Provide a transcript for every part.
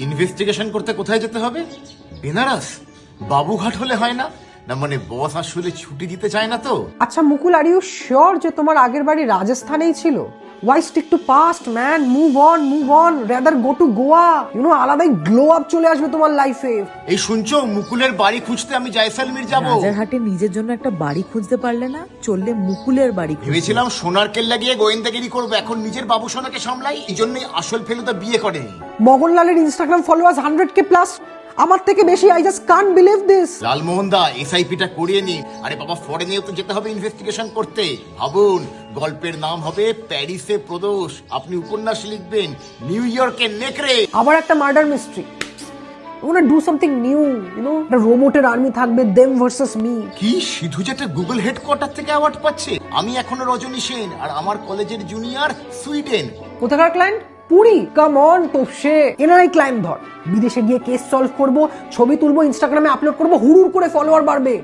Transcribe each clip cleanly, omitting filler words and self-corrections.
Investigation করতে কোথায় যেতে হবে? বেনারস? বাবুঘাট হলে হয় না? না মানে বস আসলে ছুটি দিতে চায় না তো? আচ্ছা মুকুল, আর ইউ শিওর যে তোমার আগের বাড়ি রাজস্থানেই ছিল? Why stick to past, man? Move on. Rather go to Goa. আলাদাই গ্লো আপ চলে আসবে তোমার লাইফে। এই শুনছো, মুকুলের বাড়ি খুঁজতে আমি জয়সলমীর যাব। রাজারহাটে নিজের জন্য একটা বাড়ি খুঁজতে পারলে না? চললে মুকুলের বাড়ি। ভেবেছিলাম সোনার কেল্লা গিয়ে গোয়েন্দাগিরি করবো, এখন নিজের বাবু সোনাকে সামলাই। এই জন্যই আসল ফেলুদা বিয়ে করেনি। মগনলালের ইনস্টাগ্রাম ফলোয়ার্স 100K প্লাস, আমার থেকে বেশি। I just can't believe this. Lalmohan দা, এসআইপিটা করিয়ে নি। আরে বাবা, ফরেনেও তো যেতে হবে ইনভেস্টিগেশন করতে। ভাবুন, গল্পের নাম হবে প্যারিসে প্রদোষ, আপনি উপন্যাস লিখবেন নিউ ইয়র্কে নেকড়ে। আবার একটা murder mystery. Do something new, একটা রোবটের আর্মি থাকবে, দেম ভার্সেস মি। কি সিধু যেটা গুগল হেডকোয়ার্টার থেকে অ্যাওয়ার্ড পাচ্ছে, আমি এখনো রজনী সেন, আর আমার কলেজের জুনিয়র সুইডেন। কোথাকার client? Puri. Come on Topshe, NRI client ধর। বিদেশে গিয়ে কেস সলভ করব, ছবি তুলবো, ইনস্টাগ্রামে আপলোড করব, হুড়ুর করে ফলোয়ার বাড়বে,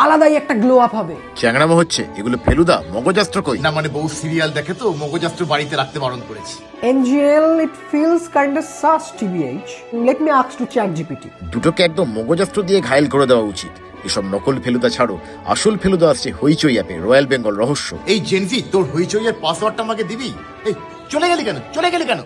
আলাদাই একটা গ্লো আপ হবে। চ্যাংড়ামো হচ্ছে এগুলো। ফেলুদা মগজাস্ত্র কই? না মানে বউ সিরিয়াল দেখে তো, মগজাস্ত্র বাড়িতে রাখতে বারণ করেছি। NGL, it feels kind of sus TBH. Let me ask to ChatGPT. দুটোকে একদম মগজাস্ত্র দিয়ে ঘায়েল করে দেওয়া উচিত। এসব নকল ফেলুদা ছাড়ো, আসল ফেলুদা আসছে হইচই অ্যাপে, রয়্যাল বেঙ্গল রহস্য। এই জেনজি, তোর হইচই এর পাসওয়ার্ডটা আমাকে দিবি? এই চলে গেলি কেন?